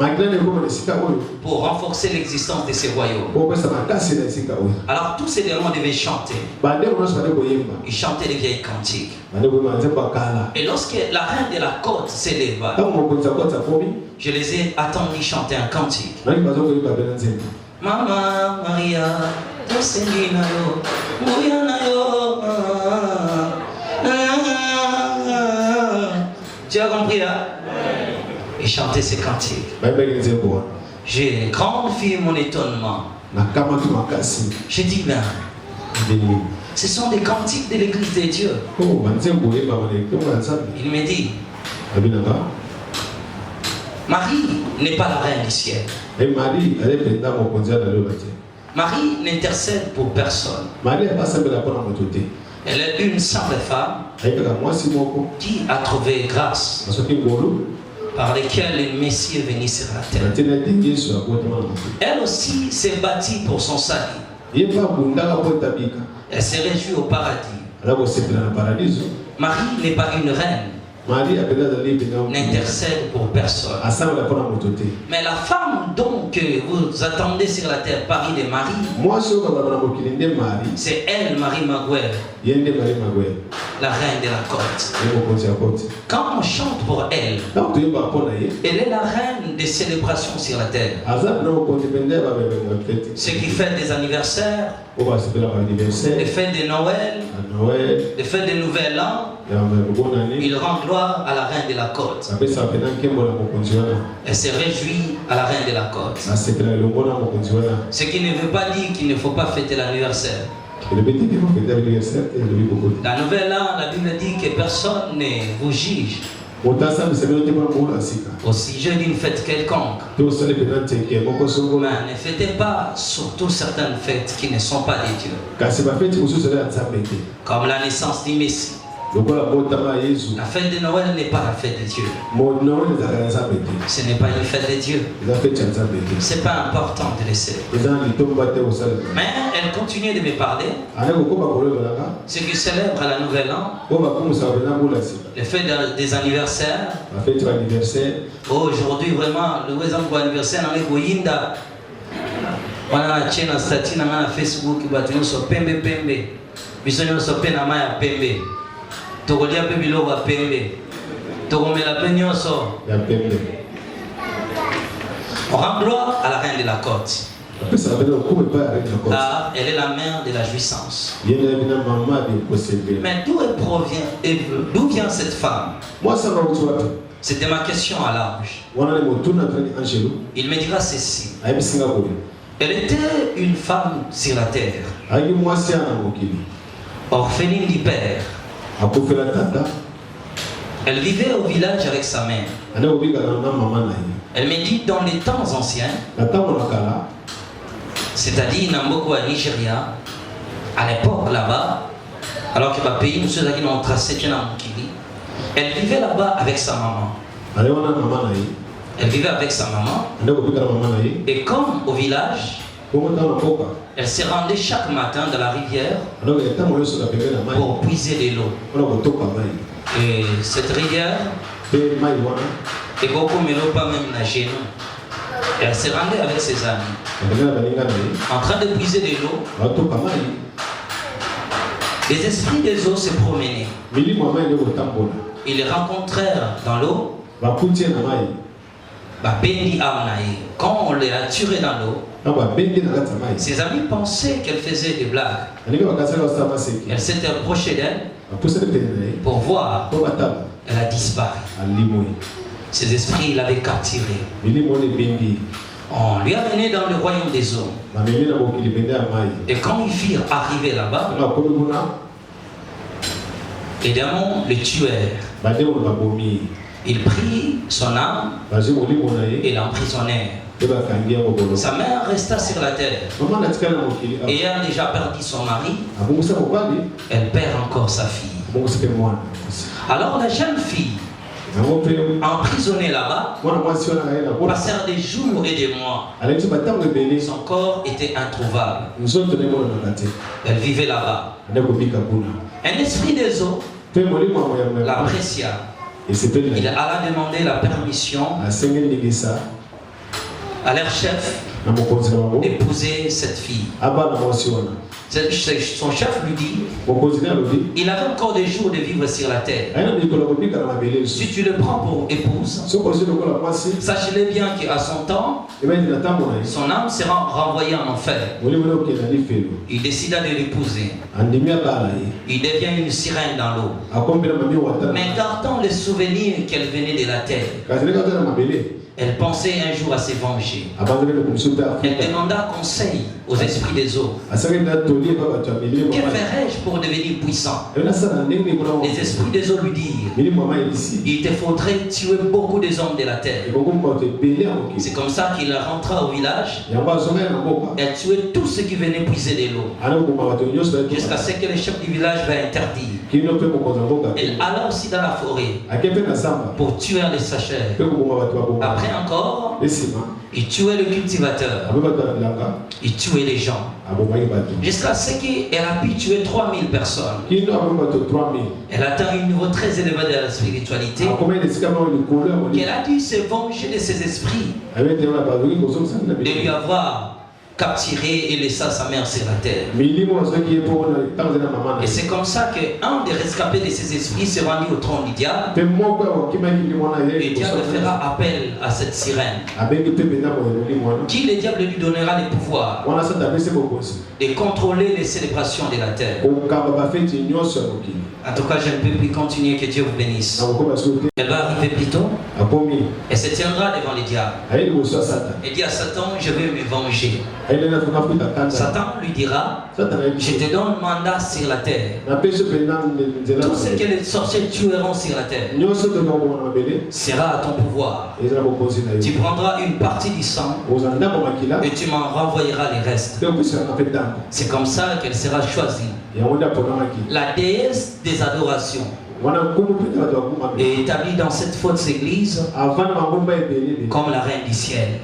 pour renforcer l'existence de ces royaumes. Alors tous ces démons devaient chanter. Ils chantaient les vieilles cantiques. Et lorsque la reine de la côte s'éleva, je les ai attendus chanter un cantique. Mama Maria, tu as compris là? Et chanter ces cantiques. J'ai grande fille mon étonnement. J'ai dit ben, ce sont des cantiques de l'église de Dieu. Il me dit, Marie n'est pas la reine du ciel. Marie n'intercède pour personne. Elle est une simple femme qui a trouvé grâce par laquelle le Messie est venu sur la terre. Elle aussi s'est bâtie pour son salut. Elle se réjouit au paradis. Marie n'est pas une reine. n'intercède pour personne. Mais la femme donc que vous attendez sur la terre, Paris de Marie, c'est elle, Marie Maguire, la reine de la côte. Quand on chante pour elle, elle est la reine des célébrations sur la terre. Ce qui fait des anniversaires, les fêtes de Noël, les fêtes de Nouvel An, il rend gloire à la reine de la côte. Elle se réjouit à la reine de la côte. Ce qui ne veut pas dire qu'il ne faut pas fêter l'anniversaire. La Nouvelle An, la Bible dit que personne ne vous juge au sujet d'une fête quelconque. Mais ne fêtez pas surtout certaines fêtes qui ne sont pas des dieux. Comme la naissance du Messie. La fête de Noël n'est pas la fête de Dieu. Ce n'est pas une fête de Dieu. Ce n'est pas important de le célébrer. Mais elle continue de me parler. Ceux qui célèbrent la Nouvelle An, les fêtes des anniversaires. Aujourd'hui, vraiment, le exemple de l'anniversaire, on a un statut sur Facebook, Togolia pe biloko pembe. Togomela pe nyonso. On rend gloire à la reine de la côte. Car elle est la mère de la jouissance. Mais d'où vient cette femme? C'était ma question à l'ange. Il me dira ceci. Elle était une femme sur la terre, orpheline du père. Elle vivait au village avec sa mère. Elle me dit dans les temps anciens, c'est-à-dire Namboko à Nigeria, à l'époque là-bas, alors que le pays nous avons tracé elle vivait là-bas avec sa maman. Elle vivait avec sa maman. Et comme au village, elle se rendait chaque matin dans la rivière pour puiser de l'eau. Et cette rivière, et beaucoup ne pas même nager. Elle se rendait avec ses amis, en train de puiser de l'eau. Les esprits des eaux se promenaient. Ils les rencontrèrent dans l'eau. Quand on les a tués dans l'eau, ses amis pensaient qu'elle faisait des blagues. Elle s'était approchée d'elle pour voir. Elle a disparu. Ses esprits l'avaient capturée. On lui a mené dans le royaume des eaux. Et quand ils firent arriver là-bas, les démons le tuèrent. Il prit son âme et l'emprisonnèrent. Sa mère resta sur la terre. Ayant déjà perdu son mari, elle perd encore sa fille. Alors la jeune fille, emprisonnée là-bas, passèrent des jours et des mois. Son corps était introuvable. Elle vivait là-bas. Un esprit des eaux l'apprécia. Il alla demander la permission à leur chef d'épouser cette fille. Son chef lui dit, il avait encore des jours de vivre sur la terre. Si tu le prends pour épouse, sache-le bien qu'à son temps, son âme sera renvoyée en enfer. Il décida de l'épouser. Il devient une sirène dans l'eau. Mais gardant le souvenir qu'elle venait de la terre, elle pensait un jour à se venger. Elle demanda conseil aux esprits des eaux. Que ferais-je pour devenir puissant? Les esprits des eaux lui dirent, il te faudrait tuer beaucoup des hommes de la terre. C'est comme ça qu'il rentra au village. Elle tuait tous ceux qui venaient puiser de l'eau. Jusqu'à ce que le chef du village va interdire. Elle alla aussi dans la forêt pour tuer les sachets. Après encore, il tuait le cultivateur. Il tuait tuer les gens. Jusqu'à ce qu'elle a pu tuer 3000 personnes. Elle atteint un niveau très élevé de la spiritualité. Qu'elle a dû se venger de ses esprits. De lui avoir capturé et laissé sa mère sur la terre. Et c'est comme ça qu'un des rescapés de ses esprits s'est rendu au trône du diable. Et diable fera appel à cette sirène. Qui le diable lui donnera le pouvoir de contrôler les célébrations de la terre. En tout cas, je ne peux plus continuer, que Dieu vous bénisse. Elle va arriver plus tôt. Elle se tiendra devant le diable. Elle dit à Satan, je vais me venger. Satan lui dira, je te donne mandat sur la terre. Tout ce que les sorciers tueront sur la terre sera à ton pouvoir. Tu prendras une partie du sang et tu m'en renvoyeras les restes. C'est comme ça qu'elle sera choisie. La déesse des adorations est établie dans cette fausse église comme la reine du ciel,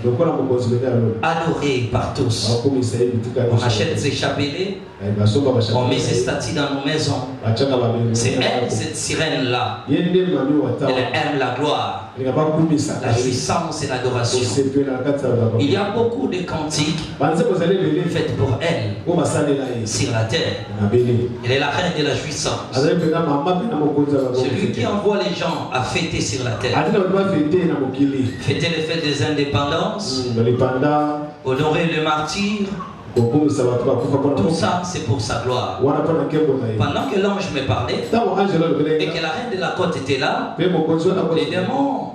adorée par tous. On achète ses chapelets, on met ses statues dans nos maisons. C'est elle, cette sirène-là. Elle aime la gloire, la jouissance et l'adoration. Il y a beaucoup de cantiques faits pour elle sur la terre. Elle est la reine de la jouissance. Celui qui envoie les gens à fêter sur la terre. Fêter les fêtes des indépendances, honorer le martyr. Tout ça, c'est pour sa gloire. Pendant que l'ange me parlait et que la reine de la côte était là, les démons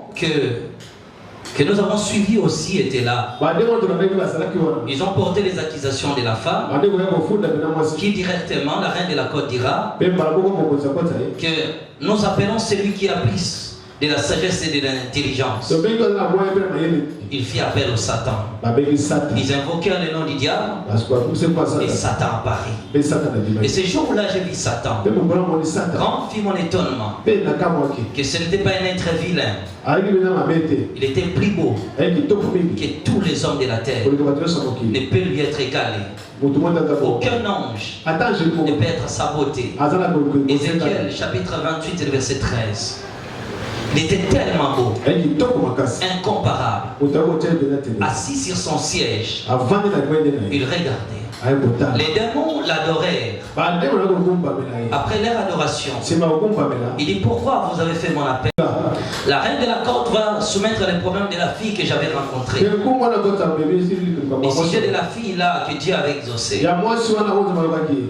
que nous avons suivis aussi étaient là. Ils ont porté les accusations de la femme qui directement, la reine de la côte dira que nous appelons celui qui a plus de la sagesse et de l'intelligence. Il fit appel au Satan. Ils invoquèrent le nom du diable et Satan apparut. Et ce jour-là, j'ai vu Satan. Grand fit mon étonnement que ce n'était pas un être vilain. Il était plus beau que tous les hommes de la terre. Ne peut lui être égalé. Aucun ange ne peut être à sa beauté. Ézéchiel chapitre 28 et verset 13. Il était tellement beau, incomparable, assis sur son siège. Il regardait. Les démons l'adorèrent. Après leur adoration, il dit, pourquoi vous avez fait mon appel? La reine de la côte va soumettre les problèmes de la fille que j'avais rencontrée. Les sujets de la fille là que Dieu avait exaucé.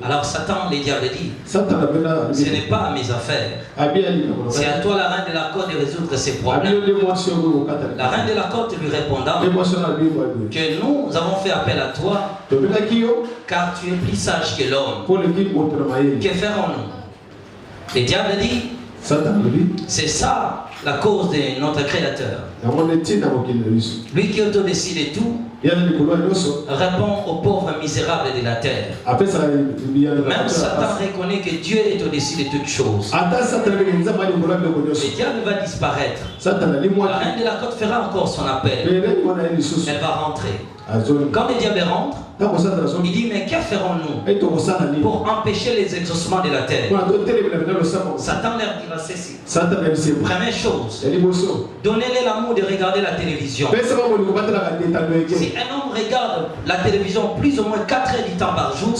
Alors Satan, le diable dit, ce n'est pas à mes affaires. C'est à toi, la reine de la côte, de résoudre ces problèmes. La reine de la côte lui répondant que nous avons fait appel à toi car tu es plus sage que l'homme. Que ferons-nous? Le diable dit, c'est ça la cause de notre Créateur. Lui qui est au-dessus de tout répond aux pauvres misérables de la terre. Même Satan reconnaît que Dieu est au-dessus de toutes choses. Le diable va disparaître. La reine de la côte fera encore son appel. Elle va rentrer. Quand le diable rentre, il dit, mais que ferons-nous pour empêcher les exaucements de la terre? Satan leur dira ceci. Première chose, donnez-les l'amour de regarder la télévision. Si un homme regarde la télévision plus ou moins 4 heures du temps par jour,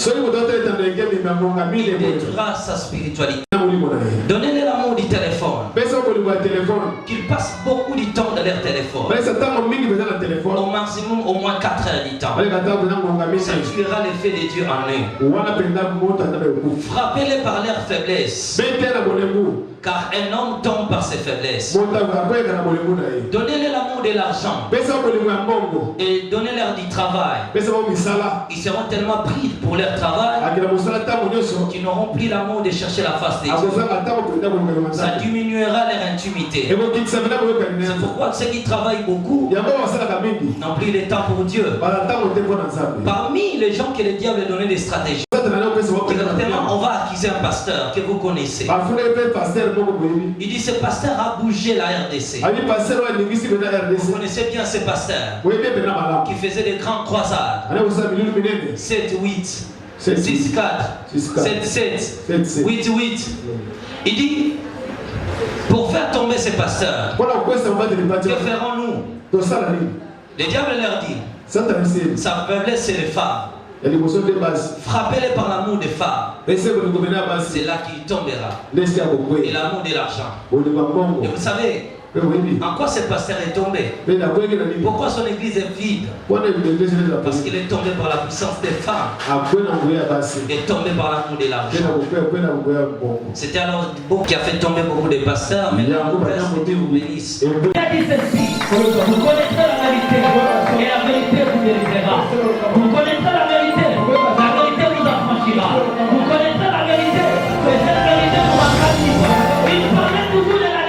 il détruira sa spiritualité. Donnez-les l'amour du téléphone. Qu'ils passent beaucoup de temps dans leur téléphone. Au maximum au moins 4 heures du temps. Ça tuera l'effet de Dieu en eux. Frappez-les par leur faiblesse. Car un homme tombe par ses faiblesses. Donnez-leur l'amour de l'argent. Et donnez-leur du travail. Ils seront tellement pris pour leur travail qu'ils n'auront plus l'amour de chercher la face de Dieu. Ça diminuera leur intimité. C'est pourquoi ceux qui travaillent beaucoup n'ont plus le temps pour Dieu. Parmi les gens que le diable a donné des stratégies, directement on va accuser un un pasteur que vous connaissez. Il dit ce pasteur a bougé la RDC. Vous connaissez bien ce pasteur qui faisait des grandes croisades. 7, 8, 6, 4, 7, 7, 8, 8. Il dit, pour faire tomber ces pasteurs, que ferons-nous? Le diable leur dit, sa faiblesse c'est les femmes. Frappez-les par l'amour des femmes. C'est là qu'il tombera. Et l'amour de l'argent. Et vous savez, en quoi ce pasteur est tombé? Pourquoi son église est vide? Parce qu'il est tombé par la puissance des femmes. Il est tombé par l'amour de l'argent. C'était alors beaucoup qui a fait tomber beaucoup de pasteurs, mais là, mon Père vous bénisse. Il a dit ceci, vous connaîtrez la vérité, et la vérité vous délivrera.